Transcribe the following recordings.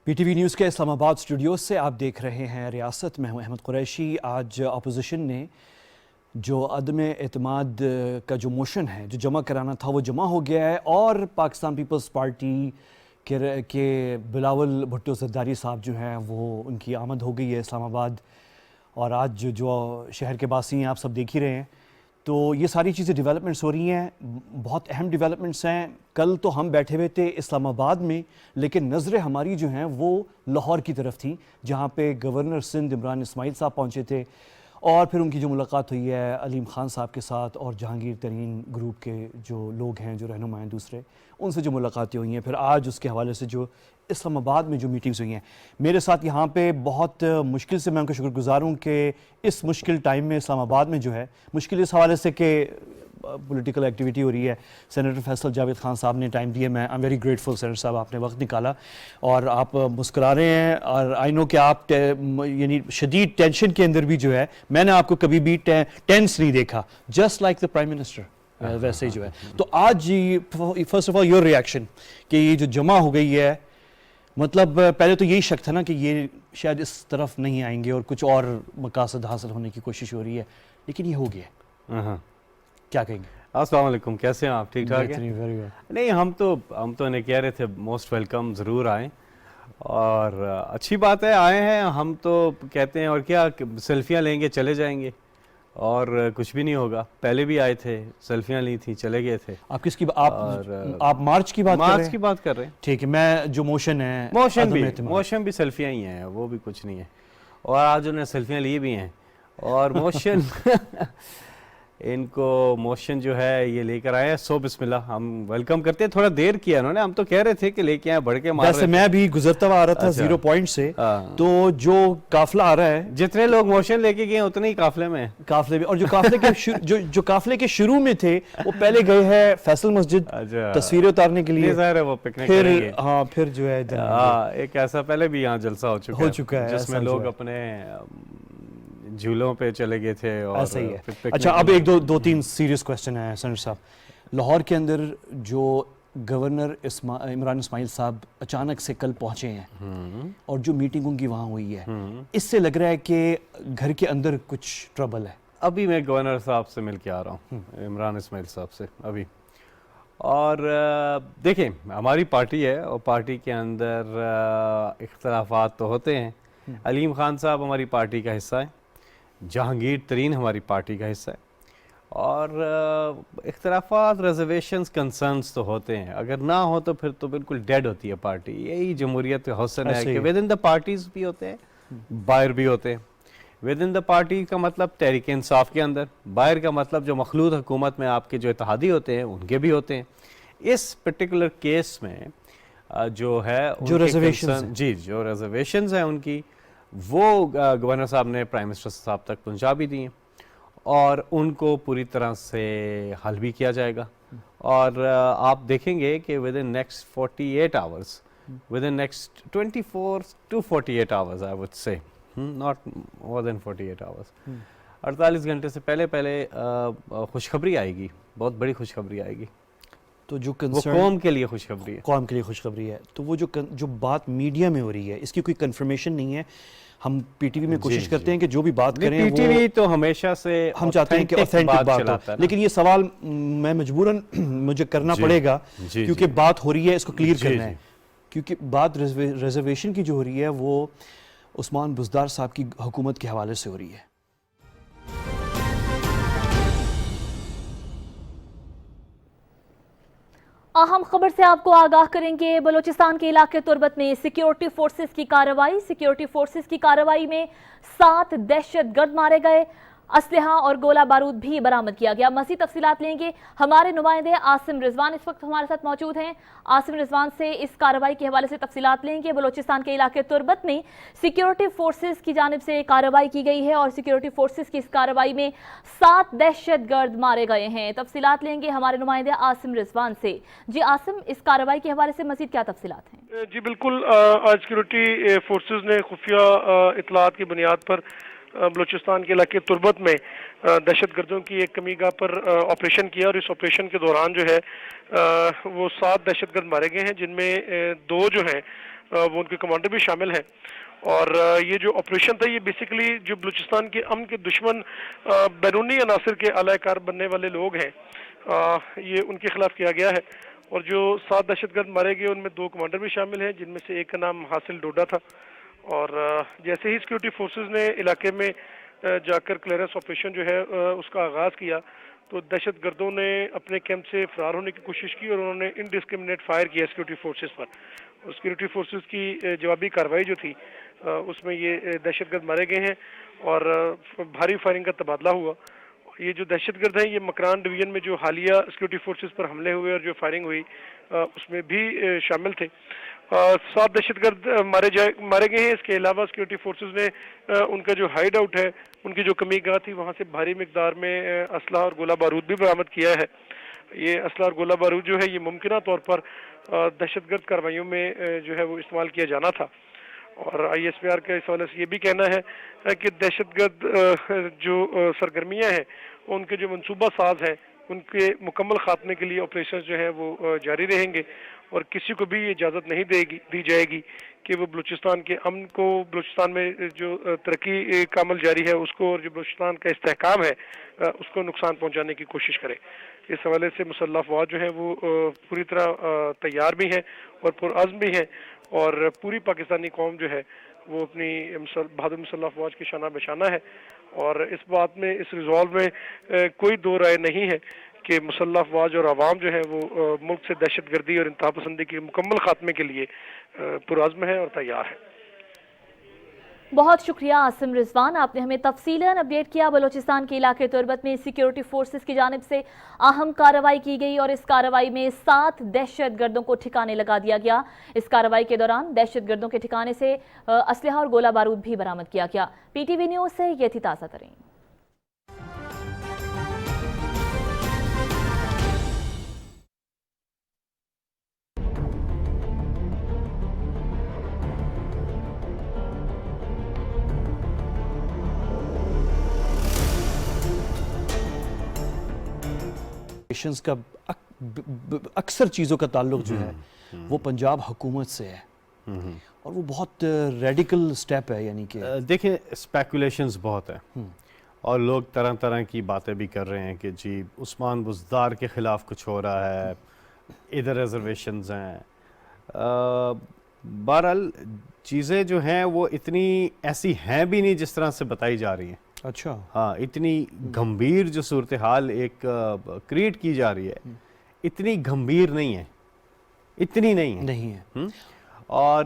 P T V news کے اسلام آباد studio سے آپ دیکھ رہے ہیں ریاست میں ہوں احمد قریشی۔ آج اپوزیشن نے جو عدم اعتماد کا جو موشن ہے جو جمع کرانا تھا وہ جمع ہو گیا ہے، اور پاکستان پیپلز پارٹی کے بلاول بھٹو زرداری صاحب جو ہیں وہ ان کی آمد ہو گئی ہے اسلام آباد، اور آج جو شہر کے باسی ہیں آپ سب دیکھ ہی رہے ہیں۔ تو یہ ساری چیزیں ڈیولپمنٹس ہو رہی ہیں، بہت اہم ڈیولپمنٹس ہیں۔ کل تو ہم بیٹھے ہوئے تھے اسلام آباد میں، لیکن نظریں ہماری جو ہیں وہ لاہور کی طرف تھی، جہاں پہ گورنر سندھ عمران اسماعیل صاحب پہنچے تھے، اور پھر ان کی جو ملاقات ہوئی ہے علیم خان صاحب کے ساتھ اور جہانگیر ترین گروپ کے جو لوگ ہیں، جو رہنما ہیں دوسرے، ان سے جو ملاقاتیں ہوئی ہیں۔ پھر آج اس کے حوالے سے جو اسلام آباد میں جو میٹنگز ہوئی ہیں، میرے ساتھ یہاں پہ بہت مشکل سے میں ان کا شکر گزار ہوں کہ اس مشکل ٹائم میں اسلام آباد میں جو ہے مشکل اس حوالے سے کہ پولیٹیکل ایکٹیویٹی ہو رہی ہے، سینیٹر فیصل جاوید خان صاحب نے ٹائم دیا۔ میں ویری گریٹفل سینیٹر صاحب، آپ نے وقت نکالا اور آپ مسکرا رہے ہیں، اور آئی نو کہ آپ یعنی شدید ٹینشن کے اندر بھی جو ہے میں نے آپ کو کبھی بھی ٹینس نہیں دیکھا، just like the prime minister ویسے ہی جو ہے۔ تو آج first of all your reaction کہ یہ جو جمع ہو گئی ہے، مطلب پہلے تو یہی شک تھا نا کہ یہ شاید اس طرف نہیں آئیں گے اور کچھ اور مقاصد حاصل ہونے کی کوشش ہو رہی ہے، لیکن یہ ہو گیا، کیا کہیں گے؟ السلام علیکم، کیسے ہیں آپ؟ ٹھیک ٹھاک ہیں؟ نہیں، ہم تو انہیں کہہ رہے تھے موسٹ ویلکم، ضرور آئیں، اور اچھی بات ہے آئے ہیں۔ ہم تو کہتے ہیں اور کیا، سیلفیاں لیں گے چلے جائیں گے اور کچھ بھی نہیں ہوگا۔ پہلے بھی آئے تھے، سیلفیاں لی تھی، چلے گئے تھے۔ آپ کس کی آپ مارچ کی بات کر رہے ہیں؟ مارچ کی بات کر رہے ہیں۔ ٹھیک ہے، میں جو موشن ہے موشن بھی سیلفیاں ہی ہیں، وہ بھی کچھ نہیں ہے، اور آج انہیں سیلفیاں لی بھی ہیں، اور موشن ان کو موشن جو ہے یہ لے کر آئے ہیں۔ سو بسم اللہ، ہم ویلکم کرتے ہیں۔ تھوڑا دیر کیا انہوں نے، ہم تو کہہ رہے تھے کہ لے کے آئے، بڑھ کے مار رہے ویسے میں بھی گزرتا ہوا آ رہا تھا 0 پوائنٹ سے، تو جو قافلہ آ رہا ہے، جتنے لوگ موشن لے کے گئے اتنے ہی قافلے میں، اور جو قافلے کے شروع میں تھے وہ پہلے گئے ہیں فیصل مسجد تصویریں اتارنے کے لیے، ظاہر ہے وہ پکنک کریں گے۔ پھر جو ہے ایک ایسا پہلے بھی یہاں جلسہ ہو چکا ہے جس میں لوگ اپنے جھولوں پہ چلے گئے تھے، اور ایسا ہی ہے۔ اچھا، اب ایک دو تین سیریس کوسچن ہے سینیٹر صاحب۔ لاہور کے اندر جو گورنر عمران اسماعیل صاحب اچانک سے کل پہنچے ہیں اور جو میٹنگ ان کی وہاں ہوئی ہے، اس سے لگ رہا ہے کہ گھر کے اندر کچھ ٹربل ہے۔ ابھی میں گورنر صاحب سے مل کے آ رہا ہوں، عمران اسماعیل صاحب سے ابھی، اور دیکھیں ہماری پارٹی ہے اور پارٹی کے اندر اختلافات تو ہوتے ہیں۔ علیم خان صاحب ہماری پارٹی کا حصہ ہے، جہانگیر ترین ہماری پارٹی کا حصہ ہے، اور اختلافات، ریزرویشنز، کنسرنز تو ہوتے ہیں۔ اگر نہ ہو تو پھر تو بالکل ڈیڈ ہوتی ہے پارٹی۔ یہی جمہوریت حسن ہے کہ ود ان دا پارٹیز بھی ہوتے ہیں، باہر بھی ہوتے ہیں۔ ود ان دا پارٹی کا مطلب تحریک انصاف کے اندر، باہر کا مطلب جو مخلوط حکومت میں آپ کے جو اتحادی ہوتے ہیں ان کے بھی ہوتے ہیں۔ اس پرٹیکولر کیس میں جو ہے جو ریزرویشنز ہیں ان کی، وہ گورنر صاحب نے پرائم منسٹر صاحب تک پہنچا بھی دی ہیں، اور ان کو پوری طرح سے حل بھی کیا جائے گا۔ اور آپ دیکھیں گے کہ within next 48 hours, within next 24 to 48 hours I would say, not more than 48 hours, 48 گھنٹے سے پہلے خوشخبری آئے گی، بہت بڑی خوشخبری آئے گی۔ تو جو قوم کے لیے خوشخبری ہے، قوم کے لیے خوشخبری ہے۔ تو وہ جو بات میڈیا میں ہو رہی ہے، اس کی کوئی کنفرمیشن نہیں ہے۔ ہم پی ٹی وی میں کوشش کرتے ہیں کہ جو بھی بات کریں، پی ٹی وی تو ہمیشہ سے ہم چاہتے ہیں کہ اوتھینٹک بات ہو، لیکن یہ سوال میں مجبوراً مجھے کرنا پڑے گا کیونکہ بات ہو رہی ہے، اس کو کلیئر کرنا ہے، کیونکہ بات ریزرویشن کی جو ہو رہی ہے وہ عثمان بزدار صاحب کی حکومت کے حوالے سے ہو رہی ہے۔ اہم خبر سے آپ کو آگاہ کریں گے۔ بلوچستان کے علاقے تربت میں سیکیورٹی فورسز کی کارروائی میں 7 دہشت گرد مارے گئے، اسلحہ اور گولہ بارود بھی برآمد کیا گیا۔ مزید تفصیلات لیں گے ہمارے نمائندے عاصم رضوان، اس وقت ہمارے ساتھ موجود ہیں۔ عاصم رضوان سے اس کارروائی کے حوالے سے تفصیلات لیں گے۔ بلوچستان کے علاقے تربت میں سیکیورٹی فورسز کی جانب سے کارروائی کی گئی ہے، اور سیکیورٹی فورسز کی اس کارروائی میں 7 دہشت گرد مارے گئے ہیں۔ تفصیلات لیں گے ہمارے نمائندے عاصم رضوان سے۔ جی عاصم، اس کارروائی کے حوالے سے مزید کیا تفصیلات ہیں؟ جی بالکل، آج سیکورٹی فورسز نے خفیہ اطلاعات کی بنیاد پر بلوچستان کے علاقے تربت میں دہشت گردوں کی ایک کمی گاہ پر آپریشن کیا، اور اس آپریشن کے دوران جو ہے وہ 7 دہشت گرد مارے گئے ہیں، جن میں 2 جو ہیں وہ ان کے کمانڈر بھی شامل ہیں. اور یہ جو آپریشن تھا یہ بیسیکلی جو بلوچستان کے امن کے دشمن بیرونی عناصر کے اعلی کار بننے والے لوگ ہیں یہ ان کے خلاف کیا گیا ہے. اور جو 7 دہشت گرد مارے گئے ان میں 2 کمانڈر بھی شامل ہیں جن میں سے ایک کا نام حاصل ڈوڈا تھا. اور جیسے ہی سیکورٹی فورسز نے علاقے میں جا کر کلیئرنس آپریشن جو ہے اس کا آغاز کیا تو دہشت گردوں نے اپنے کیمپ سے فرار ہونے کی کوشش کی اور انہوں نے انڈسکرمنیٹ فائر کیا سیکورٹی فورسز پر. اور سیکورٹی فورسز کی جوابی کارروائی جو تھی اس میں یہ دہشت گرد مارے گئے ہیں اور بھاری فائرنگ کا تبادلہ ہوا. یہ جو دہشت گرد ہیں یہ مکران ڈویژن میں جو حالیہ سیکورٹی فورسز پر حملے ہوئے اور جو فائرنگ ہوئی اس میں بھی شامل تھے. 7 دہشت گرد مارے گئے ہیں. اس کے علاوہ سیکورٹی فورسز نے ان کا جو ہائیڈ آؤٹ ہے ان کی جو کمی گاہ تھی وہاں سے بھاری مقدار میں اسلحہ اور گولہ بارود بھی برآمد کیا ہے. یہ اسلحہ اور گولہ بارود جو ہے یہ ممکنہ طور پر دہشت گرد کارروائیوں میں جو ہے وہ استعمال کیا جانا تھا. اور آئی ایس پی آر کا اس حوالے سے یہ بھی کہنا ہے کہ دہشت گرد جو سرگرمیاں ہیں ان کے جو منصوبہ ساز ہیں ان کے مکمل خاتمے کے لیے آپریشن جو ہیں وہ جاری رہیں گے اور کسی کو بھی یہ اجازت نہیں دی جائے گی کہ وہ بلوچستان کے امن کو بلوچستان میں جو ترقی کا عمل جاری ہے اس کو اور جو بلوچستان کا استحکام ہے اس کو نقصان پہنچانے کی کوشش کرے. اس حوالے سے مسلح افواج جو ہیں وہ پوری طرح تیار بھی ہیں اور پرعزم بھی ہیں اور پوری پاکستانی قوم جو ہے وہ اپنی بہادر مسلح افواج کی شانہ بشانہ ہے. اور اس بات میں اس ریزالو میں کوئی دو رائے نہیں ہے کہ مسلح افواج اور عوام جو ہے وہ ملک سے دہشت گردی اور انتہا پسندی کے مکمل خاتمے کے لیے پرعزم ہے اور تیار ہے. بہت شکریہ عاصم رضوان، آپ نے ہمیں تفصیلاً اپڈیٹ کیا. بلوچستان کے علاقے تربت میں سیکیورٹی فورسز کی جانب سے اہم کارروائی کی گئی اور اس کارروائی میں 7 دہشت گردوں کو ٹھکانے لگا دیا گیا. اس کارروائی کے دوران دہشت گردوں کے ٹھکانے سے اسلحہ اور گولہ بارود بھی برآمد کیا گیا. پی ٹی وی نیوز سے یہ تھی تازہ ترین. کا اکثر چیزوں کا تعلق جو ہے وہ پنجاب حکومت سے ہے اور وہ بہت ریڈیکل سٹیپ ہے. یعنی کہ دیکھیں اسپیکولیشنز بہت ہیں اور لوگ طرح طرح کی باتیں بھی کر رہے ہیں کہ جی عثمان بزدار کے خلاف کچھ ہو رہا ہے، ادھر ریزرویشنز ہیں. بہرحال چیزیں جو ہیں وہ اتنی ایسی ہیں بھی نہیں جس طرح سے بتائی جا رہی ہیں. اچھا ہاں، اتنی گھمبیر جو صورتحال ایک کریٹ کی جا رہی ہے اتنی گھمبیر نہیں ہے، اتنی نہیں ہے. اور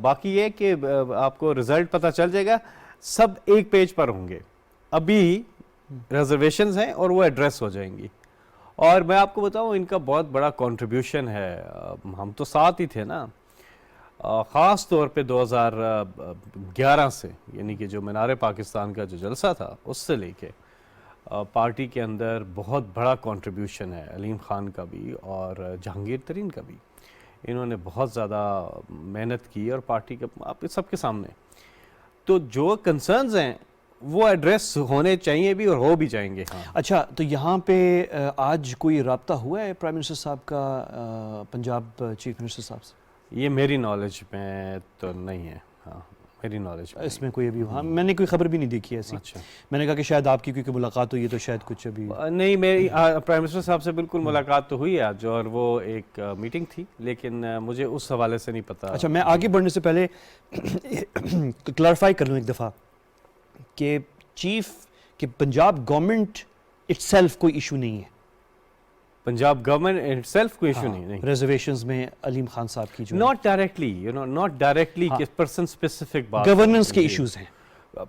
باقی یہ کہ آپ کو رزلٹ پتہ چل جائے گا، سب ایک پیج پر ہوں گے. ابھی ریزرویشنز ہیں اور وہ ایڈریس ہو جائیں گی. اور میں آپ کو بتاؤں ان کا بہت بڑا کنٹریبیوشن ہے. ہم تو ساتھ ہی تھے نا، خاص طور پہ 2011 سے، یعنی کہ جو مینار پاکستان کا جو جلسہ تھا اس سے لے کے پارٹی کے اندر بہت بڑا کنٹریبیوشن ہے علیم خان کا بھی اور جہانگیر ترین کا بھی. انہوں نے بہت زیادہ محنت کی اور پارٹی کے آپ سب کے سامنے تو جو کنسرنز ہیں وہ ایڈریس ہونے چاہیے بھی اور ہو بھی جائیں گے. ہاں اچھا، تو یہاں پہ آج کوئی رابطہ ہوا ہے پرائم منسٹر صاحب کا پنجاب چیف منسٹر صاحب سے؟ یہ میری نالج میں تو نہیں ہے. ہاں میری نالج اس میں کوئی ابھی میں نے کوئی خبر بھی نہیں دیکھی ایسی. اچھا، میں نے کہا کہ شاید آپ کی کیونکہ ملاقات ہوئی ہے تو شاید کچھ ابھی نہیں. میری پرائم منسٹر صاحب سے بالکل ملاقات تو ہوئی آج اور وہ ایک میٹنگ تھی، لیکن مجھے اس حوالے سے نہیں پتا. اچھا، میں آگے بڑھنے سے پہلے کلیریفائی کر لوں ایک دفعہ کہ چیف کہ پنجاب گورنمنٹ اٹ سیلف کوئی ایشو نہیں ہے. پنجاب گورنمنٹ اٹ سیلف کوئی ایشو نہیں. ریزرویشنز میں علیم خان صاحب کی جو ناٹ ڈائریکٹلی ناٹ ڈائریکٹلی کہ پرسن اسپیسیفک بات گورننس کے ایشوز ہیں.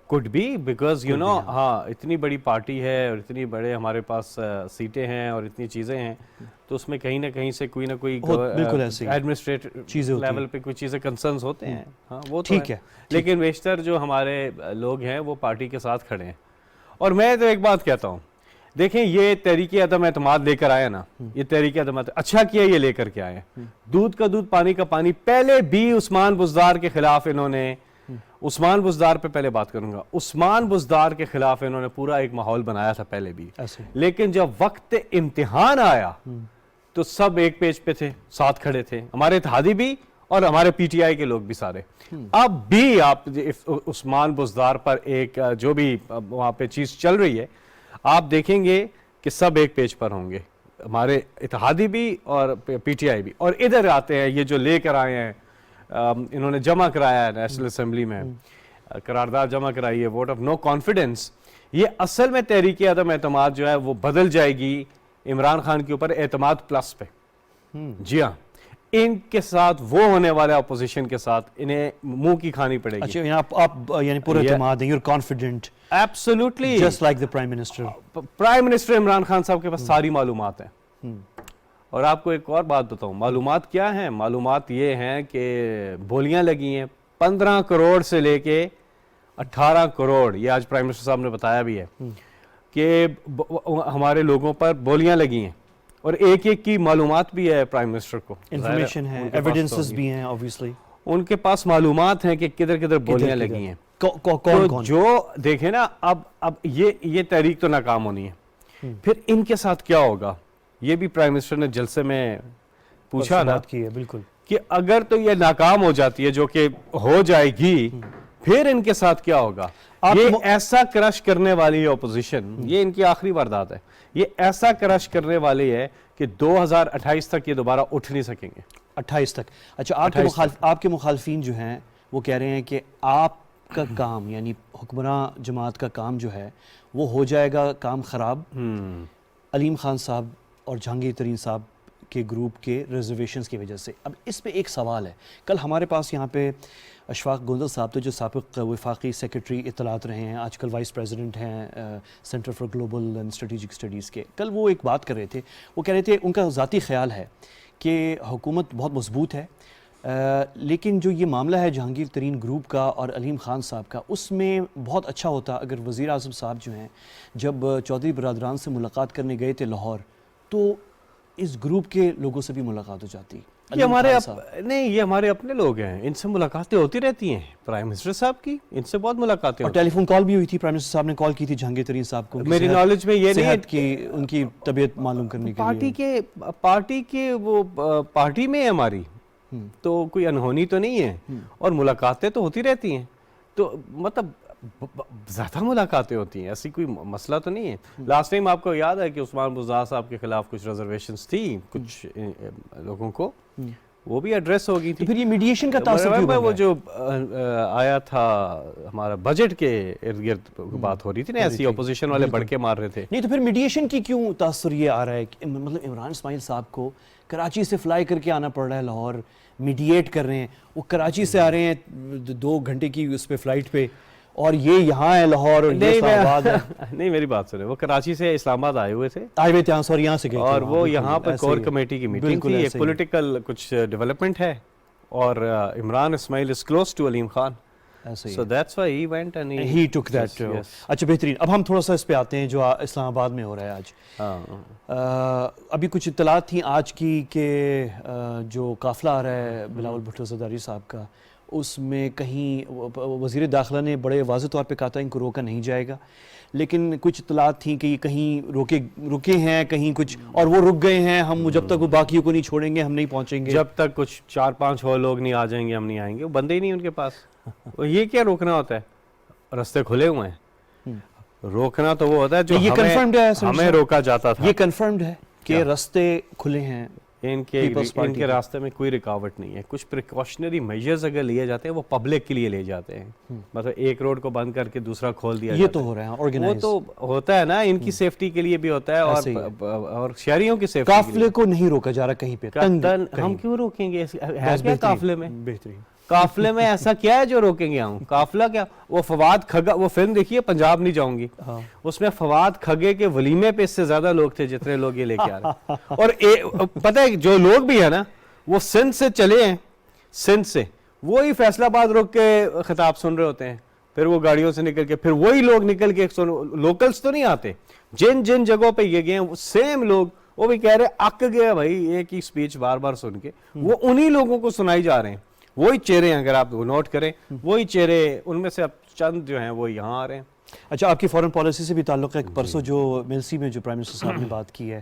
could be because ہاں اتنی بڑی پارٹی ہے اور اتنی بڑے ہمارے پاس سیٹیں ہیں اور اتنی چیزیں ہیں تو اس میں کہیں نہ کہیں سے کوئی نہ کوئی ایڈمنسٹریٹو لیول پہ کوئی چیزیں کنسرنز ہوتے ہیں. ہاں وہ ٹھیک ہے، لیکن بیشتر جو ہمارے لوگ ہیں وہ پارٹی کے ساتھ کھڑے ہیں. اور میں تو ایک بات کہتا ہوں، دیکھیں یہ تحریک عدم اعتماد لے کر آیا نا، یہ تحریک عدم اعتماد اچھا کیا یہ لے کر کے آئے. دودھ کا دودھ پانی کا پانی. پہلے بھی عثمان بزدار کے خلاف انہوں نے، عثمان بزدار پہ پہلے بات کروں گا، عثمان بزدار کے خلاف انہوں نے پورا ایک ماحول بنایا تھا پہلے بھی، لیکن جب وقت امتحان آیا تو سب ایک پیج پہ تھے، ساتھ کھڑے تھے، ہمارے اتحادی بھی اور ہمارے پی ٹی آئی کے لوگ بھی سارے. اب بھی آپ عثمان بزدار پر ایک جو بھی وہاں پہ چیز چل رہی ہے آپ دیکھیں گے کہ سب ایک پیج پر ہوں گے, ہمارے اتحادی بھی اور پی ٹی آئی بھی, اور ادھر آتے ہیں یہ جو لے کر آئے ہیں, انہوں نے جمع کرایا ہے نیشنل اسمبلی میں, قرارداد جمع کرائی ہے, ووٹ آف نو کانفیڈنس. یہ اصل میں تحریک عدم اعتماد جو ہے وہ بدل جائے گی عمران خان کے اوپر اعتماد پلس پہ. جی ہاں, ان کے ساتھ وہ ہونے والے اپوزیشن کے ساتھ انہیں منہ کی کھانی پڑے گی. اچھا, آپ یعنی پورا اعتماد ہے, you are confident absolutely, just like the prime minister. Prime minister Imran Khan صاحب کے پاس ساری معلومات ہیں. اور آپ کو ایک اور بات بتاؤں, معلومات کیا ہیں؟ معلومات یہ ہیں کہ بولیاں لگی ہیں 15 کروڑ سے لے کے 18 کروڑ, یہ آج پرائم منسٹر صاحب نے بتایا بھی ہے کہ ہمارے لوگوں پر بولیاں لگی ہیں, اور ایک ایک کی معلومات بھی ہے پرائم منسٹر کو, انفارمیشن ہے, ایویڈنسز بھی ہیں obviously. ان کے پاس معلومات ہیں کہ کدھر کدھر بولیاں لگی ہیں. کون جو دیکھیں نا, اب یہ تحریک تو ناکام ہونی ہے, پھر ان کے ساتھ کیا ہوگا؟ یہ بھی پرائم منسٹر نے جلسے میں پوچھا نا کی ہے, بالکل, کہ اگر تو یہ ناکام ہو جاتی ہے, جو کہ ہو جائے گی, پھر ان کے ساتھ کیا ہوگا؟ یہ ایسا کرش کرنے والی اپوزیشن, یہ ان کی آخری واردات ہے, یہ ایسا کرش کرنے والی ہے کہ 2028 تک یہ دوبارہ اٹھ نہیں سکیں گے. 28 تک. اچھا, آپ کے مخالفین جو ہیں وہ کہہ رہے ہیں کہ آپ کا کام یعنی حکمراں جماعت کا کام جو ہے وہ ہو جائے گا کام خراب علیم خان صاحب اور جہانگیر ترین صاحب کے گروپ کے ریزرویشنز کی وجہ سے. اب اس پہ ایک سوال ہے, کل ہمارے پاس یہاں پہ اشفاق گوندل صاحب تو جو سابق وفاقی سیکرٹری اطلاعات رہے ہیں, آج کل وائس پریزیڈنٹ ہیں centre for global and strategic studies کے, کل وہ ایک بات کر رہے تھے. وہ کہہ رہے تھے ان کا ذاتی خیال ہے کہ حکومت بہت مضبوط ہے, لیکن جو یہ معاملہ ہے جہانگیر ترین گروپ کا اور علیم خان صاحب کا, اس میں بہت اچھا ہوتا اگر وزیر اعظم صاحب جو ہیں جب چودھری برادران سے ملاقات کرنے گئے تھے لاہور, تو اس گروپ کے لوگوں سے بھی ملاقات ہو جاتی. یہ ہمارے نہیں, یہ ہمارے اپنے لوگ ہیں, ان سے ملاقاتیں ہوتی رہتی ہیں. پرائم منسٹر صاحب کی ان سے بہت ملاقاتیں, اور ٹیلی فون کال بھی ہوئی تھی, پرائم منسٹر صاحب نے کال کی تھی جہانگیر ترین صاحب کو, میری نالج میں یہ نہیں کہ ان کی طبیعت معلوم کرنے کے لیے. پارٹی کے وہ پارٹی میں ہے ہماری, تو کوئی انہونی تو نہیں ہے, اور ملاقاتیں تو ہوتی رہتی ہیں, تو مطلب زیادہ ملاقاتیں ہوتی ہیں, ایسی کوئی مسئلہ تو نہیں ہے. لاسٹ ٹائم آپ کو یاد ہے کہ عثمان بزدار صاحب کے خلاف کچھ ریزرویشنز تھی کچھ لوگوں کو, وہ بھی ایڈریس ہو گئی تھی. پھر یہ میڈیشن کا تاثر کیوں بن رہا ہے؟ وہ جو آیا تھا ہمارا بجٹ کے ارد گرد بات ہو رہی تھی نا, ایسی اپوزیشن والے بڑھ کے مار رہے تھے. نہیں تو پھر میڈیشن کی کیوں تاثر یہ آ رہا ہے, مطلب عمران اسماعیل صاحب کو کراچی سے فلائی کر کے آنا پڑ رہا ہے لاہور, میڈییٹ کر رہے ہیں, وہ کراچی سے آ رہے ہیں 2 گھنٹے کی اس پہ فلائٹ پہ, اور یہ یہاں ہے لاہور اور یہ اسلام آباد ہے. نہیں میری بات سنیں, وہ کراچی سے اسلام آباد آئے ہوئے تھے, سوری یہاں سے گئے, اور وہ یہاں پر کور کمیٹی کی میٹنگ تھی, ایک پولیٹیکل کچھ ڈیولپمنٹ ہے, اور عمران اسماعیل is close to Aleem Khan, so that's why he went and he took that. اچھا بہترین. اب ہم تھوڑا سا اس پہ آتے ہیں جو اسلام آباد میں ہو رہا ہے آج. ابھی کچھ اطلاعات تھیں آج کی کہ جو قافلہ آ رہا ہے بلاول بھٹو زرداری صاحب کا, اس میں کہیں وزیر داخلہ نے بڑے واضح طور پہ کہا تھا ان کو روکا نہیں جائے گا, لیکن کچھ اطلاعات تھیں کہ یہ کہیں رکے ہیں, کہیں کچھ, اور وہ رک گئے ہیں, ہم جب تک وہ باقیوں کو نہیں چھوڑیں گے ہم نہیں پہنچیں گے, جب تک کچھ 4-5 اور لوگ نہیں آ جائیں گے ہم نہیں آئیں گے. وہ بندے ہی نہیں ان کے پاس. یہ کیا روکنا ہوتا ہے؟ رستے کھلے ہوئے ہیں. روکنا تو وہ ہوتا ہے جو ہمیں روکا جاتا تھا. یہ کنفرمڈ ہے کہ رستے کھلے ہیں, ان کے راستے میں کوئی رکاوٹ نہیں ہے. کچھ پریکاشنری میجرز اگر لیے جاتے ہیں وہ پبلک کے لیے لے جاتے ہیں, مطلب ایک روڈ کو بند کر کے دوسرا کھول دیا, یہ تو ہو رہا ہے آرگنائز, وہ تو ہوتا ہے نا, ان کی سیفٹی کے لیے بھی ہوتا ہے, اور شہریوں کی سیفٹی. قافلے کو نہیں روکا جا رہا کہیں پہ, ہم کیوں روکیں گے؟ ہے کیا قافلے میں؟ بہترین قافلے میں ایسا کیا ہے جو روکیں گے ہم؟ قافلہ کیا, وہ فواد کھگا, وہ فلم دیکھیے پنجاب نہیں جاؤں گی, اس میں فواد کھگے کے ولیمے پہ اس سے زیادہ لوگ تھے جتنے لوگ یہ لے کے آ رہے ہیں. اور پتہ ہے جو لوگ بھی ہیں نا وہ سندھ سے چلے ہیں, سندھ سے وہی فیصل آباد روک کے خطاب سن رہے ہوتے ہیں, پھر وہ گاڑیوں سے نکل کے پھر وہی لوگ نکل کے, لوکلز تو نہیں آتے, جن جگہوں پہ یہ گئے ہیں وہ سیم لوگ, وہ بھی کہہ رہے اک گیا بھائی ایک ہی سپیچ بار بار سن کے, وہ انہی لوگوں کو سنائی جا رہے ہیں. وہی چہرے ہیں, اگر آپ نوٹ کریں وہی چہرے, ان میں سے اب چند جو ہیں وہ یہاں آ رہے ہیں. اچھا, آپ کی فورن پالیسی سے بھی تعلق ہے. پرسوں جو ملسی میں جو پرائم منسٹر صاحب نے بات کی ہے,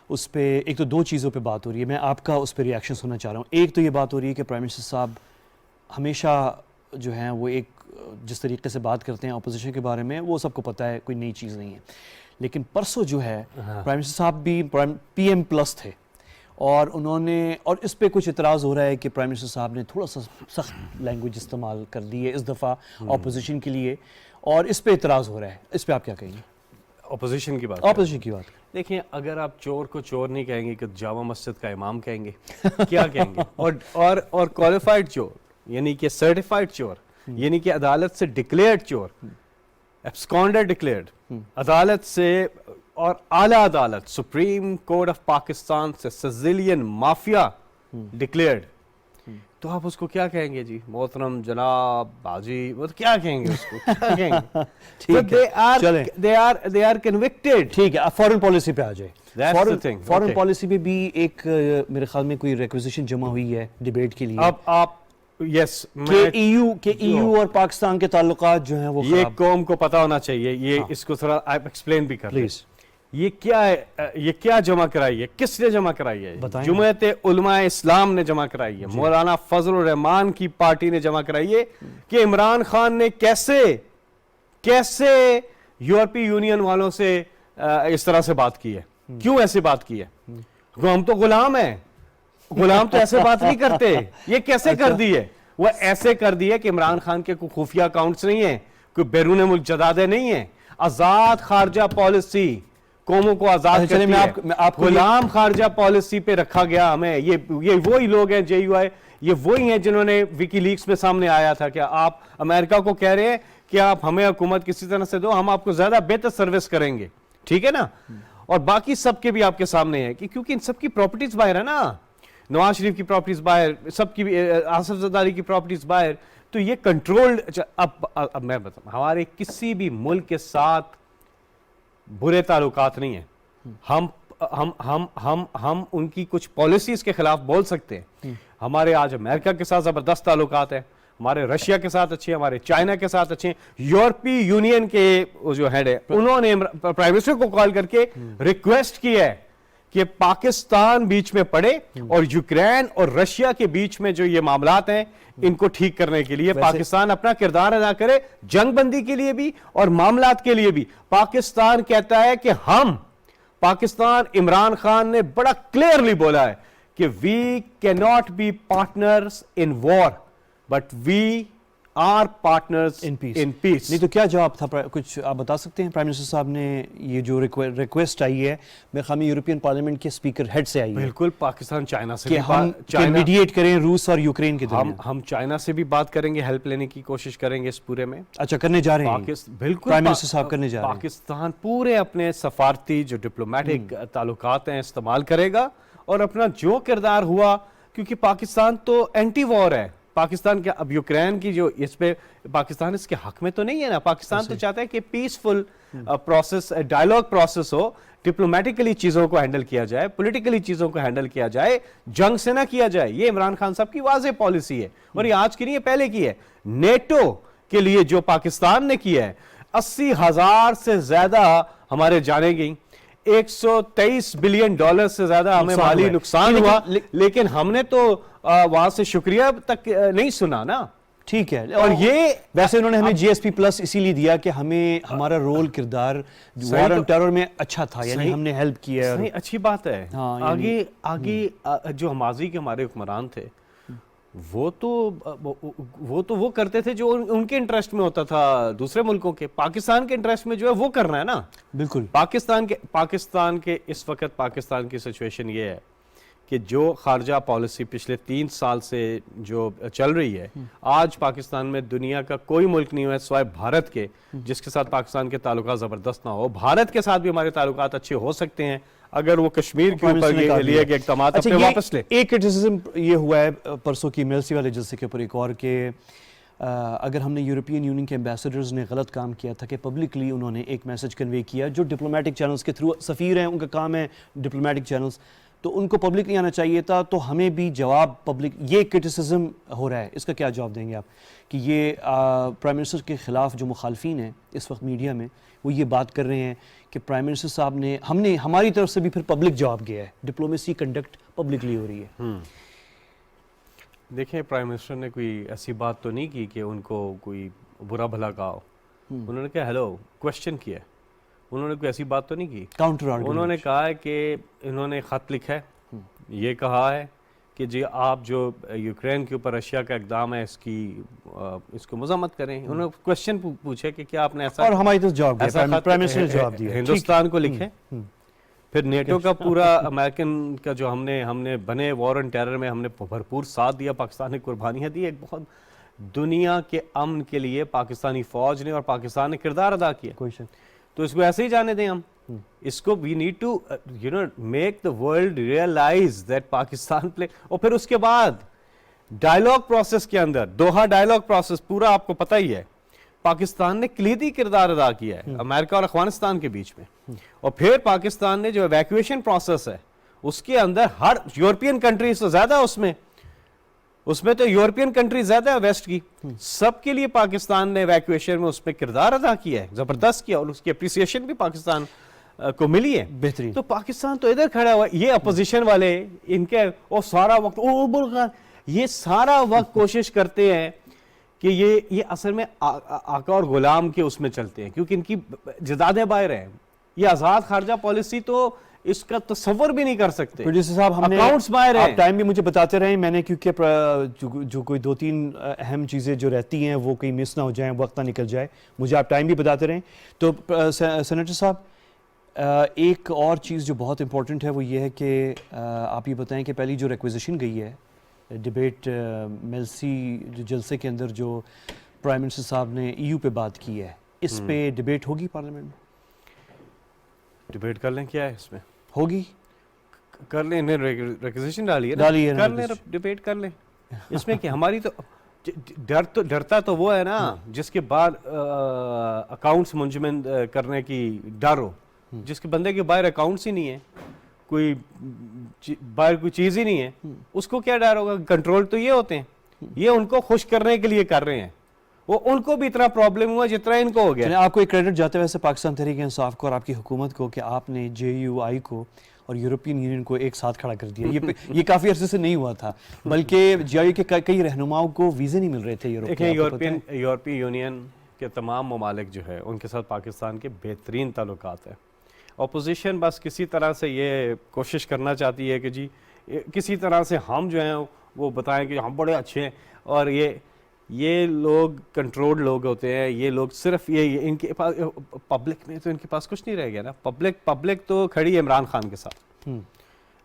اس پہ ایک تو دو چیزوں پہ بات ہو رہی ہے, میں آپ کا اس پہ ریئیکشن سننا چاہ رہا ہوں. ایک تو یہ بات ہو رہی ہے کہ پرائم منسٹر صاحب ہمیشہ جو ہیں وہ ایک جس طریقے سے بات کرتے ہیں اپوزیشن کے بارے میں, وہ سب کو پتہ ہے, کوئی نئی چیز نہیں ہے. لیکن پرسوں جو ہے پرائم منسٹر صاحب بھی پی ایم پلس تھے, اور انہوں نے, اور اس پہ کچھ اعتراض ہو رہا ہے کہ پرائم منسٹر صاحب نے تھوڑا سا سخت لینگویج استعمال کر دی ہے اس دفعہ اپوزیشن کے لیے, اور اس پہ اعتراض ہو رہا ہے. اس پہ آپ کیا کہیں گے؟ اپوزیشن کی بات, اپوزیشن کی بات دیکھیں, اگر آپ چور کو چور نہیں کہیں گے کہ جامع مسجد کا امام کہیں گے, کیا کہیں گے؟ اور کوالیفائڈ چور یعنی کہ سرٹیفائڈ چور, یعنی کہ عدالت سے ڈکلیئرڈ چور, ایبسکانڈر ڈکلیئرڈ, عدالت سے اور اعلیٰ عدالت سپریم کورٹ آف پاکستان سے سزیلین مافیا ڈکلیئرڈ, تو آپ اس کو کیا کہیں گے جی؟ محترم جناب باجی, وہ کیا کہیں گے اس کو؟ کیا کہیں گے؟ ٹھیک ہے, they are convicted. ٹھیک ہے. اب فورن پالیسی پہ آ جائے. That's the thing. Foreign Okay. Policy پہ بھی ایک میرے خیال میں کوئی ریکویزیشن جمع ہوئی ہے ڈیبیٹ کے لیے, اب آپ یس کہ ای یو اور پاکستان کے تعلقات جو ہیں وہ یہ خراب. قوم کو پتا ہونا چاہیے, یہ اس کو تھوڑا آپ ایکسپلین بھی کر پلیز یہ کیا ہے, یہ کیا جمع کرائی ہے, کس نے جمع کرائی ہے؟ بتائیں. جمعیت علماء اسلام نے جمع کرائی ہے, مولانا فضل الرحمان کی پارٹی نے جمع کرائی ہے کہ عمران خان نے کیسے یورپی یونین والوں سے اس طرح سے بات کی ہے, کیوں ایسے بات کی ہے؟ ہم تو غلام ہیں, غلام تو ایسے بات نہیں کرتے, یہ کیسے کر دی ہے؟ وہ ایسے کر دی ہے کہ عمران خان کے کوئی خفیہ اکاؤنٹس نہیں ہیں, کوئی بیرون ملک جدادیں نہیں ہیں, آزاد خارجہ پالیسی قوموں کو آزاد کرتی ہے, غلام خارجہ پالیسی پہ رکھا گیا ہمیں. یہ وہی لوگ ہیں جے یو آئی, یہ وہی ہیں جنہوں نے وکی لیکس میں سامنے آیا تھا کہ آپ امریکہ کو کہہ رہے ہیں کہ آپ ہمیں حکومت کسی طرح سے دو, ہم آپ کو زیادہ بہتر سروس کریں گے, ٹھیک ہے نا. اور باقی سب کے بھی آپ کے سامنے ہے کہ کیونکہ ان سب کی پراپرٹیز باہر ہے نا, نواز شریف کی پراپرٹیز باہر, سب کی آصف زرداری کی پراپرٹیز باہر, تو یہ کنٹرولڈ. اب میں بتاؤں, ہمارے کسی بھی ملک کے ساتھ برے تعلقات نہیں ہیں, ہم ان کی کچھ پالیسیز کے خلاف بول سکتے ہیں. ہمارے آج امریکہ کے ساتھ زبردست تعلقات ہیں, ہمارے رشیا کے ساتھ اچھے, ہمارے چائنا کے ساتھ اچھے. یورپی یونین کے جو ہیڈ ہے انہوں نے پرائم منسٹر کو کال کر کے ریکویسٹ کی ہے کہ پاکستان بیچ میں پڑے اور یوکرین اور رشیا کے بیچ میں جو یہ معاملات ہیں ان کو ٹھیک کرنے کے لیے پاکستان اپنا کردار ادا کرے, جنگ بندی کے لیے بھی اور معاملات کے لیے بھی. پاکستان کہتا ہے کہ پاکستان, عمران خان نے بڑا کلیئرلی بولا ہے کہ وی کی not be partners in war but we are partners in peace. نہیں تو کیا جواب تھا, کچھ آپ بتا سکتے ہیں؟ پرائم منسٹر صاحب نے یہ جو ریکویسٹ آئی ہے میرے خیال میں یورپین پارلیمنٹ کے اسپیکر ہیڈ سے آئی ہے, بالکل پاکستان چائنا سے کہ ہم میڈیٹ کریں روس اور یوکرین کے درمیان. ہم چائنا سے بھی بات کریں گے, ہیلپ لینے کی کوشش کریں گے اس پورے میں. اچھا, کرنے جا رہے ہیں بالکل پرائم منسٹر صاحب کرنے جا رہے ہیں. پاکستان پورے اپنے سفارتی جو ڈپلومیٹک تعلقات ہیں استعمال کرے گا اور اپنا جو کردار ہوا, کیونکہ پاکستان تو اینٹی وار ہے. پاکستان کے اب یوکرین کی جو اس پہ پاکستان اس کے حق میں تو نہیں ہے نا, پاکستان تو چاہتا ہے کہ پیسفل پروسیس, ڈائیلاگ پروسیس ہو, ڈپلومیٹیکلی چیزوں کو ہینڈل کیا جائے, پولیٹیکلی چیزوں کو ہینڈل کیا جائے, جنگ سے نہ کیا جائے. یہ عمران خان صاحب کی واضح پالیسی ہے, اور یہ آج کی نہیں ہے, پہلے کی ہے. نیٹو کے لیے جو پاکستان نے کیا ہے, 80,000 سے زیادہ ہمارے جانے گئیں, $123 بلین سے زیادہ ہمیں مالی نقصان ہوا, لیکن ہم نے تو وہاں سے شکریہ تک نہیں سنا نا. ٹھیک ہے, اور یہ ویسے انہوں نے ہمیں جی ایس پی پلس اسی لیے دیا کہ ہمیں ہمارا رول کردار وار آن ٹیرر میں اچھا تھا, یعنی ہم نے ہیلپ کیا. صحیح, اچھی بات ہے. آگے جو ماضی کے ہمارے حکمران تھے وہ تو وہ کرتے تھے جو ان کے انٹرسٹ میں ہوتا تھا دوسرے ملکوں کے. پاکستان کے انٹرسٹ میں جو ہے وہ کرنا ہے نا. بالکل. پاکستان کے اس وقت پاکستان کی سچویشن یہ ہے کہ جو خارجہ پالیسی پچھلے 3 سال سے جو چل رہی ہے, آج پاکستان میں دنیا کا کوئی ملک نہیں ہے سوائے بھارت کے جس کے ساتھ پاکستان کے تعلقات زبردست نہ ہو. بھارت کے ساتھ بھی ہمارے تعلقات اچھے ہو سکتے ہیں اگر وہ کشمیر کے اوپر لیے کہ اقدامات اپنے واپس لے. ایک کرٹیسزم یہ ہوا ہے پرسوں کی میلسی والے جلسے کے اوپر ایک اور, کہ اگر ہم نے یورپین یونین کے ایمبیسڈرز نے غلط کام کیا تھا کہ پبلکلی انہوں نے ایک میسج کنوے کیا جو ڈپلومیٹک چینلز کے تھرو, سفیر ہیں ان کا کام ہے ڈپلومیٹک چینلز, تو ان کو پبلک نہیں آنا چاہیے تھا, تو ہمیں بھی جواب پبلک, یہ کرٹیسزم ہو رہا ہے, اس کا کیا جواب دیں گے آپ کہ یہ پرائم منسٹر کے خلاف جو مخالفین ہیں اس وقت میڈیا میں وہ یہ بات کر رہے ہیں کہ پرائم منسٹر صاحب نے ہماری طرف سے بھی پھر پبلک جواب گیا ہے, ڈپلومیسی کنڈکٹ پبلکلی ہو رہی ہے. دیکھیں پرائم منسٹر نے کوئی ایسی بات تو نہیں کی کہ ان کو کوئی برا بھلا کہا ہو, انہوں نے کہا ہیلو کوشچن کیا, انہوں نے کوئی ایسی بات تو نہیں کی. کاؤنٹر آرگومنٹ انہوں نے کہا ہے کہ انہوں نے خط لکھا ہے, یہ کہا ہے کہ جی آپ جو یوکرین کے اوپر رشیا کا اقدام ہے اس کو مذمت کریں. انہوں نے کوشچن پوچھا کہ کیا آپ نے ایسا, اور ہماری طرف جواب ایسا دیا, خط پرائم منسٹر نے جواب دیا ہندوستان کو لکھے. پھر نیٹو کا پورا امریکن کا جو ہم نے بنے وار اینڈ ٹیرر میں ہم نے بھرپور ساتھ دیا, پاکستان نے قربانیاں دی, ایک بہت دنیا کے امن کے لیے پاکستانی فوج نے اور پاکستان نے کردار ادا کیا. کوئی شک, تو اس کو ایسے ہی جانے دیں ہم, اس کو we need to make the world realize that Pakistan play. اور پھر اس کے بعد ڈائلاگ پروسیس کے اندر, دوحہ ڈائلاگ پروسیس پورا آپ کو پتہ ہی ہے, پاکستان نے کلیدی کردار ادا کیا ہے امریکہ اور افغانستان کے بیچ میں. اور پھر پاکستان نے جو ایویکویشن پروسیس ہے اس کے اندر ہر یورپین کنٹریز تو زیادہ اس میں تو یورپین کنٹری زیادہ ہے ویسٹ کی, سب کے لیے پاکستان نے ایویکویشن میں اس میں کردار ادا کیا ہے, زبردست کیا, اور اس کی اپریسیشن بھی پاکستان کو ملی ہے بہترین. تو پاکستان تو ادھر کھڑا ہوا, یہ اپوزیشن والے ان کے وہ سارا وقت یہ سارا وقت کوشش کرتے ہیں کہ یہ اصل میں آقا اور غلام کے اس میں چلتے ہیں, کیونکہ ان کی جدادیں باہر ہیں. یہ آزاد خارجہ پالیسی تو اس کا تصور بھی نہیں کر سکتے. پروڈیوسر صاحب ہم نے اکاؤنٹس باہر ہیں, آپ ٹائم بھی مجھے بتاتے رہیں, میں نے کیونکہ جو کوئی 2-3 اہم چیزیں جو رہتی ہیں وہ کہیں مس نہ ہو جائیں, وقت نہ نکل جائے, مجھے آپ ٹائم بھی بتاتے رہیں. تو سینیٹر صاحب ایک اور چیز جو بہت امپورٹنٹ ہے وہ یہ ہے کہ آپ یہ بتائیں کہ پہلی جو ریکویزیشن گئی ہے ڈیبیٹ میلسی جلسے کے اندر جو پرائم منسٹر صاحب نے EU پہ بات کی ہے, اس پہ ڈیبیٹ ہوگی پارلیمنٹ میں؟ ڈیبیٹ کر لیں, کیا ہے اس میں ہوگی, کر لیں, ریکویزیشن ڈالی ہے, کر لیں, ڈیبیٹ کر لیں. اس میں کہ ہماری تو ڈرتا تو وہ ہے نا جس کے بعد اکاؤنٹس منجمد کرنے کی ڈر ہو, جس کے بندے کے باہر اکاؤنٹس ہی نہیں ہے, کوئی باہر کوئی چیز ہی نہیں ہے, اس کو کیا ڈر ہوگا. کنٹرول تو یہ ہوتے ہیں, یہ ان کو خوش کرنے کے لیے کر رہے ہیں, وہ ان کو بھی اتنا پرابلم ہوا جتنا ان کو ہو گیا. آپ کو ایک کریڈٹ جاتا ہے ویسے پاکستان تحریک انصاف کو اور آپ کی حکومت کو کہ آپ نے JUI کو اور یورپین یونین کو ایک ساتھ کھڑا کر دیا. یہ کافی عرصے سے نہیں ہوا تھا, بلکہ JUI کے کئی رہنماؤں کو ویزے نہیں مل رہے تھے یورپی یونین کے تمام ممالک جو ہے ان کے ساتھ پاکستان کے بہترین تعلقات ہیں. اپوزیشن بس کسی طرح سے یہ کوشش کرنا چاہتی ہے کہ جی کسی طرح سے ہم جو ہیں وہ بتائیں کہ ہم بڑے اچھے ہیں, اور یہ لوگ کنٹرول لوگ ہوتے ہیں, یہ لوگ صرف یہ ان کے پاس پبلک میں تو ان کے پاس کچھ نہیں رہ گیا نا. پبلک تو کھڑی ہے عمران خان کے ساتھ.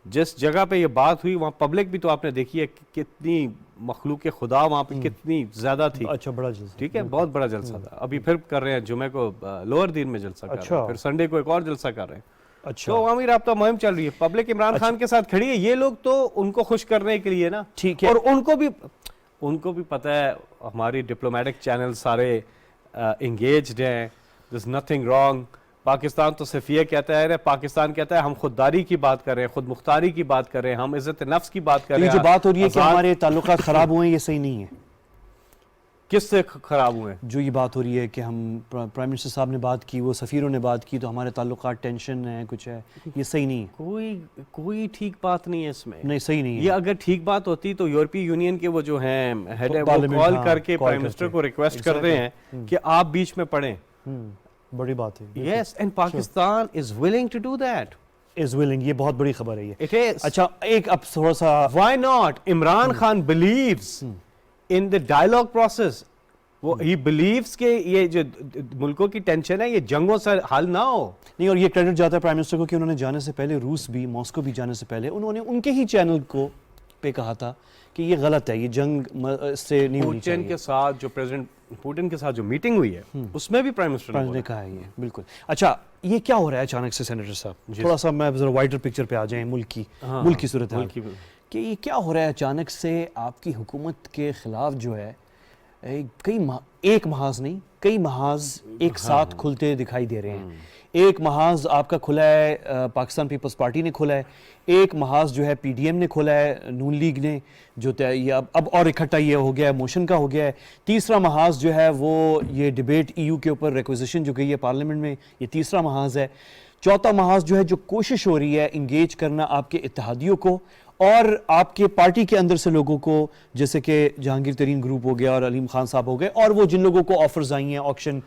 جس جگہ پہ یہ بات ہوئی وہاں پبلک بھی تو آپ نے دیکھی ہے کتنی مخلوق خدا وہاں پہ کتنی زیادہ تھی. اچھا, بڑا جلسہ, ٹھیک ہے, بہت بڑا جلسہ تھا. ابھی پھر کر رہے ہیں جمعے کو لوور دین میں جلسہ کر رہے ہیں, پھر سنڈے کو ایک اور جلسہ کر رہے ہیں. تو عوامی رابطہ مہم چل رہی ہے, پبلک عمران خان کے ساتھ کھڑی ہے. یہ لوگ تو ان کو خوش کرنے کے لیے نا, ٹھیک ہے, اور ان کو بھی پتہ ہے ہماری ڈپلومیٹک چینل سارے انگیجڈ ہیں, there's nothing wrong. پاکستان تو صرف یہ کہتا ہے, پاکستان کہتا ہے ہم خودداری کی بات کر رہے ہیں, خود مختاری کی بات کر رہے ہیں, ہم عزت نفس کی بات کر رہے ہیں. جو بات ہو رہی ہے کہ ہمارے تعلقات خراب ہوئے ہیں, یہ صحیح نہیں ہے. کس سے خراب ہوئے ہیں؟ جو یہ بات ہو رہی ہے کہ ہم پرائم منسٹر صاحب نے بات کی, وہ سفیروں نے بات کی, تو ہمارے تعلقات ٹینشن ہے, کچھ ہے, یہ صحیح نہیں ہے. کوئی ٹھیک بات نہیں ہے اس میں. نہیں, صحیح نہیں ہے. یہ اگر ٹھیک بات ہوتی تو یورپی یونین کے وہ جو ہیں ہیڈ وہ کال کر کے پرائم منسٹر کو ریکویسٹ کرتے ہیں کہ آپ بیچ میں پڑھیں. بڑی بات ہے. Yes, and Pakistan is willing to do that. Is willing, یہ بہت بڑی خبر ہے یہ. It is. اچھا, ایک اب تھوڑا سا why not. Imran Khan believes in the dialogue process. وہ ہی بلیوز کہ یہ جو ملکوں کی ٹینشن ہے یہ جنگوں سے حل نہ ہو. نہیں, اور یہ کریڈٹ جاتا ہے پرائم منسٹر کو کہ انہوں نے جانے سے پہلے روس بھی, ماسکو بھی جانے سے پہلے انہوں نے ان کے ہی چینل کو پہ کہا تھا کہ یہ غلط ہے, یہ جنگ سے نہیں ہونی چاہیے. پوٹن کے ساتھ جو پریزیڈنٹ پوٹن کے ساتھ جو میٹنگ ہوئی ہے اس میں بھی پرائم منسٹر نے کہا ہے یہ. بالکل. اچھا, یہ کیا ہو رہا ہے اچانک سے سینیٹر صاحب, تھوڑا سا میں ذرا وائڈر پکچر پہ آ جائیں, ملک کی صورت حال, کہ یہ کیا ہو رہا ہے اچانک سے آپ کی حکومت کے خلاف جو ہے ایک محاذ نہیں, کئی محاذ ایک ساتھ کھلتے دکھائی دے رہے ہیں. ایک محاذ آپ کا کھلا ہے پاکستان پیپلز پارٹی نے کھولا ہے, ایک محاذ جو ہے پی ڈی ایم نے کھولا ہے, نون لیگ نے, جو یہ اب اور اکٹھا یہ ہو گیا ہے, موشن کا ہو گیا ہے. تیسرا محاذ جو ہے وہ یہ ڈیبیٹ ای یو کے اوپر ریکویزیشن جو گئی ہے پارلیمنٹ میں, یہ تیسرا محاذ ہے. چوتھا محاذ جو ہے جو کوشش ہو رہی ہے انگیج کرنا آپ کے اتحادیوں کو اور آپ کے پارٹی کے اندر سے لوگوں کو, جیسے کہ جہانگیر ترین گروپ ہو گیا اور علیم خان صاحب ہو گئے, اور وہ جن لوگوں کو آفرز آئی ہیں آکشن.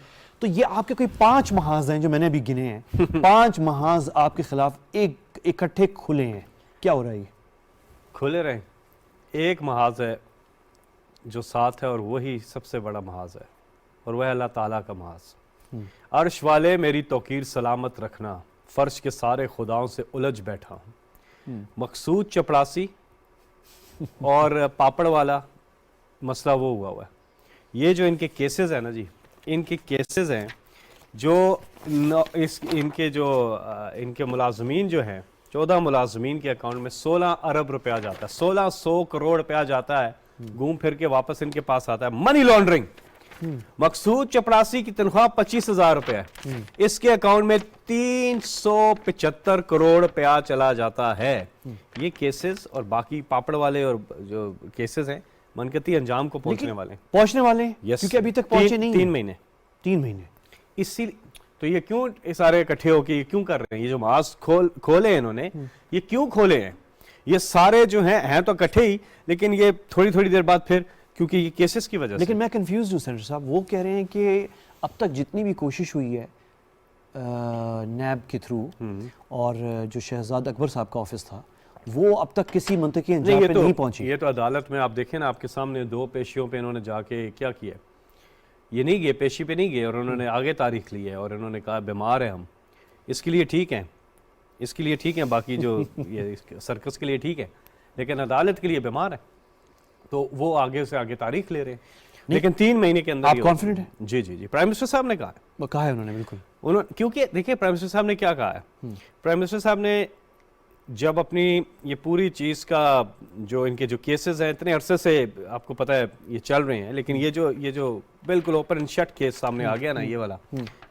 تو یہ آپ کے کوئی 5 محاذ ہیں جو میں نے ابھی گنے ہیں, 5 محاذ آپ کے خلاف ایک اکٹھے کھلے ہیں. کیا ہو رہا ہے؟ کھلے رہیں. ایک محاذ ہے جو ساتھ ہے اور وہی سب سے بڑا محاذ ہے, اور وہ ہے اللہ تعالیٰ کا محاذ. عرش والے میری توقیر سلامت رکھنا, فرش کے سارے خداؤں سے الجھ بیٹھا ہوں. مقصود چپڑاسی اور پاپڑ والا مسئلہ وہ ہوا ہے. یہ جو ان کے کیسز ہیں نا جی, ان کے کیسز ہیں جو ان کے ملازمین جو ہیں, 14 ملازمین کے اکاؤنٹ میں 16 ارب روپیہ جاتا ہے, 1600 کروڑ روپیہ جاتا ہے, گھوم پھر کے واپس ان کے پاس آتا ہے. Money laundering. مقصود چپڑاسی کی تنخواہ 25,000 روپے ہے, اس کے اکاؤنٹ میں 375 کروڑ روپیہ چلا جاتا ہے. یہ کیسز اور باقی پاپڑ والے اور جو کیسز ہیں منقطی انجام کو پہنچنے والے ہیں. کیونکہ ابھی تک پہنچے نہیں. 3 مہینے. اسی تو یہ کیوں سارے اکٹھے ہو کے یہ کیوں کر رہے ہیں؟ یہ جو محاذ کھولے ہیں انہوں نے, یہ کیوں کھولے ہیں؟ یہ سارے جو ہیں تو اکٹھے ہی, لیکن یہ تھوڑی دیر بعد پھر کیونکہ یہ کیسز کی وجہ سے. لیکن میں کنفیوز ہوں سینیٹر صاحب, وہ کہہ رہے ہیں کہ اب تک جتنی بھی کوشش ہوئی ہے نیب کے تھرو, اور جو شہزاد اکبر صاحب کا آفس تھا, وہ اب تک کسی منطقی انجام پہ نہیں پہنچی. یہ تو عدالت میں آپ دیکھیں نا, آپ کے سامنے 2 پیشیوں پہ انہوں نے جا کے کیا کیا. یہ نہیں گئے پیشی پہ نہیں گئے, اور انہوں نے آگے تاریخ لی ہے, اور انہوں نے کہا بیمار ہیں ہم, اس کے لیے ٹھیک ہیں, باقی جو یہ سرکس کے لیے ٹھیک ہے, لیکن عدالت کے لیے بیمار ہیں, تو وہ آگے سے آگے تاریخ لے رہے ہیں. لیکن 3 مہینے کے اندر آپ کانفیڈنٹ ہیں؟ جی پرائم منسٹر صاحب نے کہا ہے. وہ کہا ہے انہوں نے بالکل. کیونکہ دیکھیں پرائم منسٹر صاحب نے کیا کہا ہے. پرائم منسٹر صاحب نے جب اپنی یہ پوری چیز کا جو ان کے جو کیسز ہیں اتنے عرصے سے آپ کو پتہ ہے یہ چل رہے ہیں, لیکن یہ جو بالکل اوپن اینڈ شٹ کیس سامنے آ گیا نا, یہ والا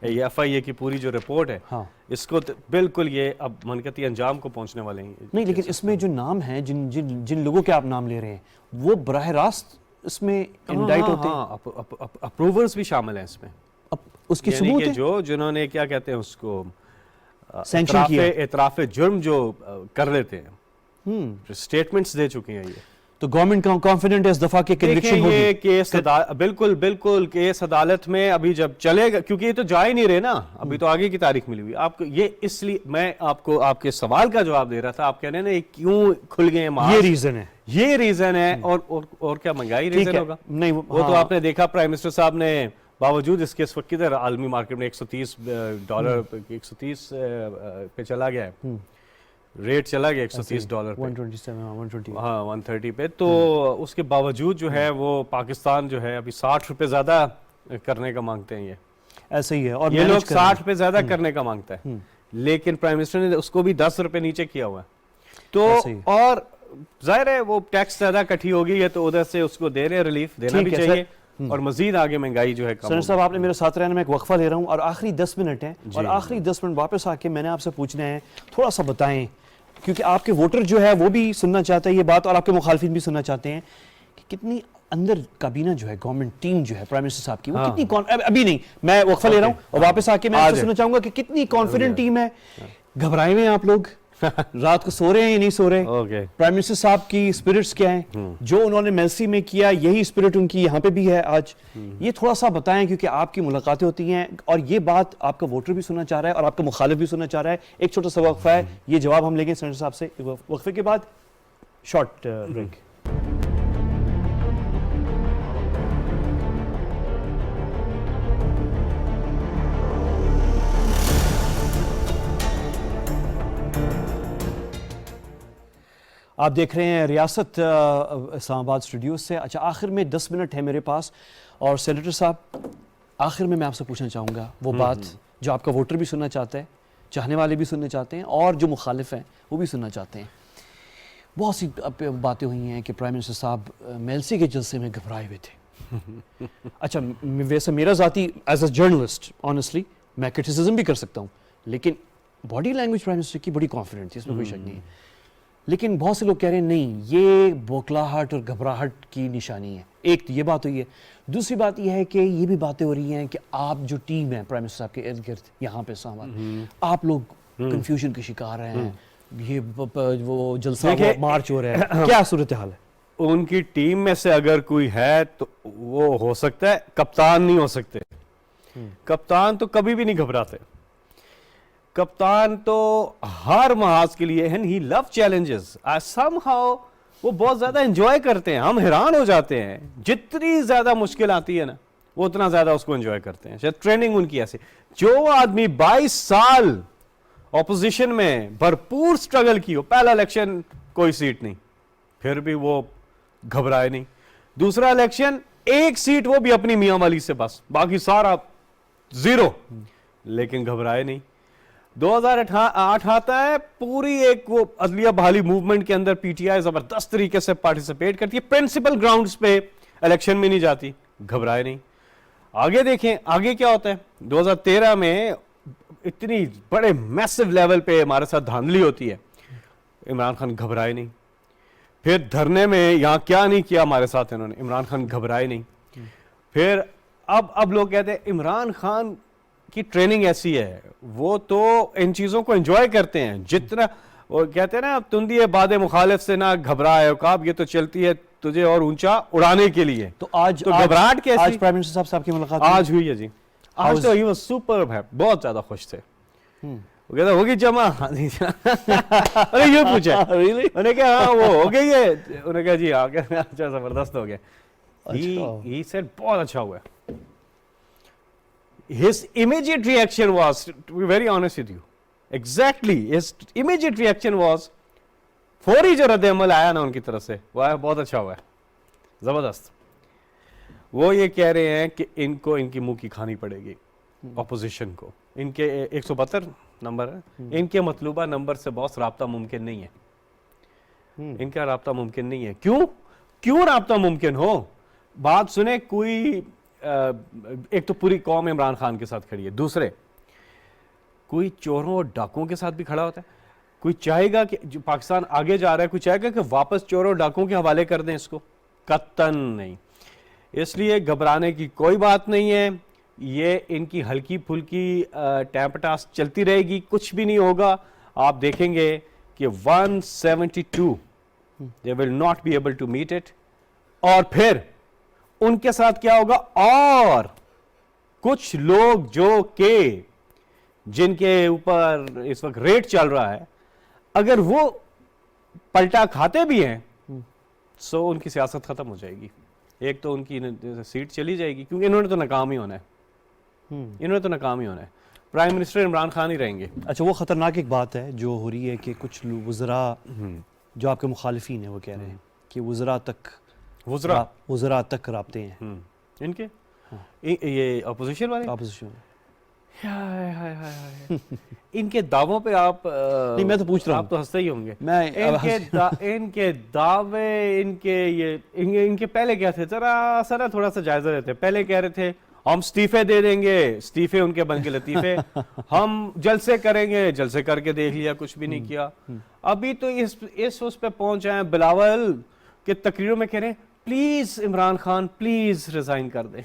یہ ایف آئی اے کی پوری جو رپورٹ ہے, اس کو بالکل یہ اب منقطی انجام کو پہنچنے والے ہیں. نہیں, لیکن اس میں جو نام ہیں, جن لوگوں کے آپ نام لے رہے ہیں, وہ براہ راست اس میں انڈائٹ ہوتے ہیں. اپروورز بھی شامل ہیں اس میں. اس کی ثبوت ہے جنہوں نے کیا کہتے ہیں اس کو اعتراف جرم جو کر لیتے ہیں, سٹیٹمنٹس دے چکے ہیں. یہ تو گورنمنٹ کانفیڈنٹ ہے اس دفعہ کہ کنوکشن ہوگی. یہ کیس بالکل کیس عدالت میں ابھی جب چلے گا, کیونکہ یہ تو جا ہی نہیں رہے نا, ابھی تو آگے کی تاریخ ملی ہوئی آپ کو. یہ اس لیے میں آپ کو آپ کے سوال کا جواب دے رہا تھا. آپ کہہ رہے ہیں نا یہ کیوں کھل گئے ہیں, یہ ریزن ہے. اور کیا مہنگائی ریزن ہوگا؟ نہیں, وہ تو آپ نے دیکھا پرائم منسٹر صاحب نے باوجود اس کے اس وقت کدھر عالمی مارکیٹ میں $130 پہ چلا گیا ہے, ریٹ چلا گیا $130 پہ, ہاں 130 پہ. تو اس کے باوجود جو ہے وہ پاکستان جو ہے ابھی 60 روپے زیادہ کرنے کا مانگتے ہیں. یہ ایسے ہی ہے, اور یہ لوگ 60 روپے زیادہ کرنے کا مانگتا ہے, لیکن پرائم منسٹر نے اس کو بھی 10 روپے نیچے کیا ہوا ہے. تو اور ظاہر ہے وہ ٹیکس زیادہ کٹھی ہوگی ہے, تو ادھر سے اس کو دے رہے ریلیف, دینا بھی چاہیے, اور مزید آگے مہنگائی جو ہے. سر صاحب آپ نے میرے ساتھ رہنا, میں ایک وقفہ لے رہا ہوں, اور آخری 10 منٹ ہیں, اور آخری 10 منٹ واپس آ کے میں نے آپ سے پوچھنا ہے, تھوڑا سا بتائیں, کیونکہ آپ کے ووٹر جو ہے وہ بھی سننا چاہتا ہے یہ بات, اور آپ کے مخالفین بھی سننا چاہتے ہیں کہ کتنی اندر کابینہ جو ہے گورنمنٹ ٹیم جو ہے پرائم منسٹر صاحب کی, وہ کتنی ابھی نہیں, میں وقفہ لے رہا ہوں, اور واپس آ کے میں آپ سے سننا چاہوں گا کہ کتنی کانفیڈنٹ ٹیم ہے. گھبرائے ہوئے ہیں آپ لوگ, رات کو سو رہے ہیں یا نہیں سو رہے؟ پرائم منسٹر صاحب کی اسپرٹس کیا ہیں؟ جو انہوں نے میلسی میں کیا یہی اسپرٹ ان کی یہاں پہ بھی ہے آج. یہ تھوڑا سا بتائیں, کیونکہ آپ کی ملاقاتیں ہوتی ہیں, اور یہ بات آپ کا ووٹر بھی سننا چاہ رہا ہے, اور آپ کا مخالف بھی سننا چاہ رہا ہے. ایک چھوٹا سا وقفہ ہے, یہ جواب ہم لیں گے سینیٹر صاحب سے وقفے کے بعد. Short break. آپ دیکھ رہے ہیں ریاست اسلام آباد اسٹوڈیوز سے. اچھا, آخر میں 10 منٹ ہے میرے پاس, اور سینیٹر صاحب آخر میں آپ سے پوچھنا چاہوں گا وہ بات جو آپ کا ووٹر بھی سننا چاہتا ہے, چاہنے والے بھی سننا چاہتے ہیں, اور جو مخالف ہیں وہ بھی سننا چاہتے ہیں. بہت سی باتیں ہوئی ہیں کہ پرائم منسٹر صاحب میلسی کے جلسے میں گھبرائے ہوئے تھے, اچھا ویسے میرا ذاتی ایز اے جرنلسٹ آنیسٹلی میں کرٹیسزم بھی کر سکتا ہوں, لیکن باڈی لینگویج پرائم منسٹر کی بڑی کانفیڈنٹ تھی, اس میں کوئی شک نہیں ہے. لیکن بہت سے لوگ کہہ رہے ہیں نہیں یہ بوکھلاہٹ اور گھبراہٹ کی نشانی ہے. ایک تو یہ بات ہوئی ہے, دوسری بات یہ ہے کہ یہ بھی باتیں ہو رہی ہیں کہ آپ جو ٹیم ہے پرائم منسٹر صاحب کے ارد گرد یہاں پہ سامان, آپ لوگ کنفیوژن کے شکار ہیں, یہ وہ جلسہ مارچ ہو رہا ہے, کیا صورتحال ہے؟ ان کی ٹیم میں سے اگر کوئی ہے تو وہ ہو سکتا ہے, کپتان نہیں ہو سکتے. کپتان تو کبھی بھی نہیں گھبراتے. کپتان تو ہر محاذ کے لیے ہی لو چیلنجز سم ہاؤ, وہ بہت زیادہ انجوائے کرتے ہیں. ہم حیران ہو جاتے ہیں جتنی زیادہ مشکل آتی ہے نا وہ اتنا زیادہ اس کو انجوائے کرتے ہیں. شاید ٹریننگ ان کی ایسی, جو آدمی 22 سال اپوزیشن میں بھرپور سٹرگل کی ہو, پہلا الیکشن کوئی سیٹ نہیں, پھر بھی وہ گھبرائے نہیں. دوسرا الیکشن ایک سیٹ, وہ بھی اپنی میاں والی سے, بس باقی سارا زیرو, لیکن گھبرائے نہیں. 2008 آتا ہے, پوری ایک وہ عدلیہ بحالی موومنٹ کے اندر پی ٹی آئی زبردست طریقے سے پارٹیسپیٹ کرتی ہے, پرنسپل گراؤنڈز پہ الیکشن میں نہیں جاتی, گھبرائے نہیں. آگے دیکھیں آگے کیا ہوتا ہے. 2013 میں اتنی بڑے میسو لیول پہ ہمارے ساتھ دھاندلی ہوتی ہے, عمران خان گھبرائے نہیں. پھر دھرنے میں یہاں کیا نہیں کیا ہمارے ساتھ انہوں نے, عمران خان گھبرائے نہیں. پھر اب لوگ کہتے ہیں عمران خان کی ٹریننگ ایسی ہے, وہ تو ان چیزوں کو انجوائے کرتے ہیں جتنا, وہ کہتے ہیں نا تندی باد مخالف سے نہ گھبرائے عقاب, یہ تو چلتی ہے تجھے اور اونچا اڑانے کے لیے. تو آج گھبراہٹ کیسی؟ آج پرائم منسٹر صاحب کی ملاقات آج ہوئی ہے جی, آج تو ہی وہ سپرب ہے, بہت زیادہ خوش تھے. وہ کہتا ہوگی جمع, ارے یہ پوچھا انہوں نے کہا ہاں وہ ہو گئی ہے, انہوں نے کہا جی ہاں, اچھا زبردست ہو گیا. He said بہت اچھا ہوا ہے. His immediate reaction was, to be very honest with you, exactly his immediate reaction was, فوری جو رد عمل آیا نا ان کی طرف سے, وہ آیا بہت اچھا ہوا ہے, زبردست. وہ یہ کہہ رہے ہیں کہ ان کو ان کی منہ کی کھانی پڑے گی اپوزیشن کو. ان کے 172 نمبر ہے, ان کے مطلوبہ نمبر سے بہت رابطہ ممکن نہیں ہے. ان کا رابطہ ممکن نہیں ہے. کیوں رابطہ ممکن ہو؟ بات سنیں, کوئی ایک تو پوری قوم عمران خان کے ساتھ کھڑی ہے, دوسرے کوئی چوروں اور ڈاکوؤں کے ساتھ بھی کھڑا ہوتا ہے. کوئی چاہے گا کہ جو پاکستان آگے جا رہا ہے, کوئی چاہے گا کہ واپس چوروں اور ڈاکوؤں کے حوالے کر دیں اس کو؟ قطعاً نہیں. اس لیے گھبرانے کی کوئی بات نہیں ہے. یہ ان کی ہلکی پھلکی ٹیمپٹاس چلتی رہے گی, کچھ بھی نہیں ہوگا. آپ دیکھیں گے کہ 172 they will not be able to meet it. اور پھر ان کے ساتھ کیا ہوگا, اور کچھ لوگ جو کہ جن کے اوپر اس وقت ریٹ چل رہا ہے, اگر وہ پلٹا کھاتے بھی ہیں سو ان کی سیاست ختم ہو جائے گی. ایک تو ان کی سیٹ چلی جائے گی, کیونکہ انہوں نے تو ناکام ہی ہونا ہے, انہوں نے تو ناکام ہی ہونا ہے. پرائم منسٹر عمران خان ہی رہیں گے. اچھا وہ خطرناک ایک بات ہے جو ہو رہی ہے کہ کچھ وزراء جو آپ کے مخالفین ہیں وہ کہہ رہے ہیں کہ وزراء تک رابطے ہیں ان کے, یہ اپوزیشن والے, اپوزیشن. ان کے دعووں پہ آپ نہیں, میں تو پوچھ رہا ہوں, آپ تو ہنستے ہی ہوں گے. ان کے دعوے, ان کے پہلے کیا تھے, ذرا سا تھوڑا سا جائزہ لیتے. پہلے کہہ رہے تھے ہم استعفے دے دیں گے, استعفے ان کے بن کے لطیفے, ہم جلسے کریں گے, جلسے کر کے دیکھ لیا, کچھ بھی نہیں کیا. ابھی تو اس پہ پہنچ آئے بلاول کے تقریروں میں کہہ رہے ہیں please Imran Khan please resign کر دیں.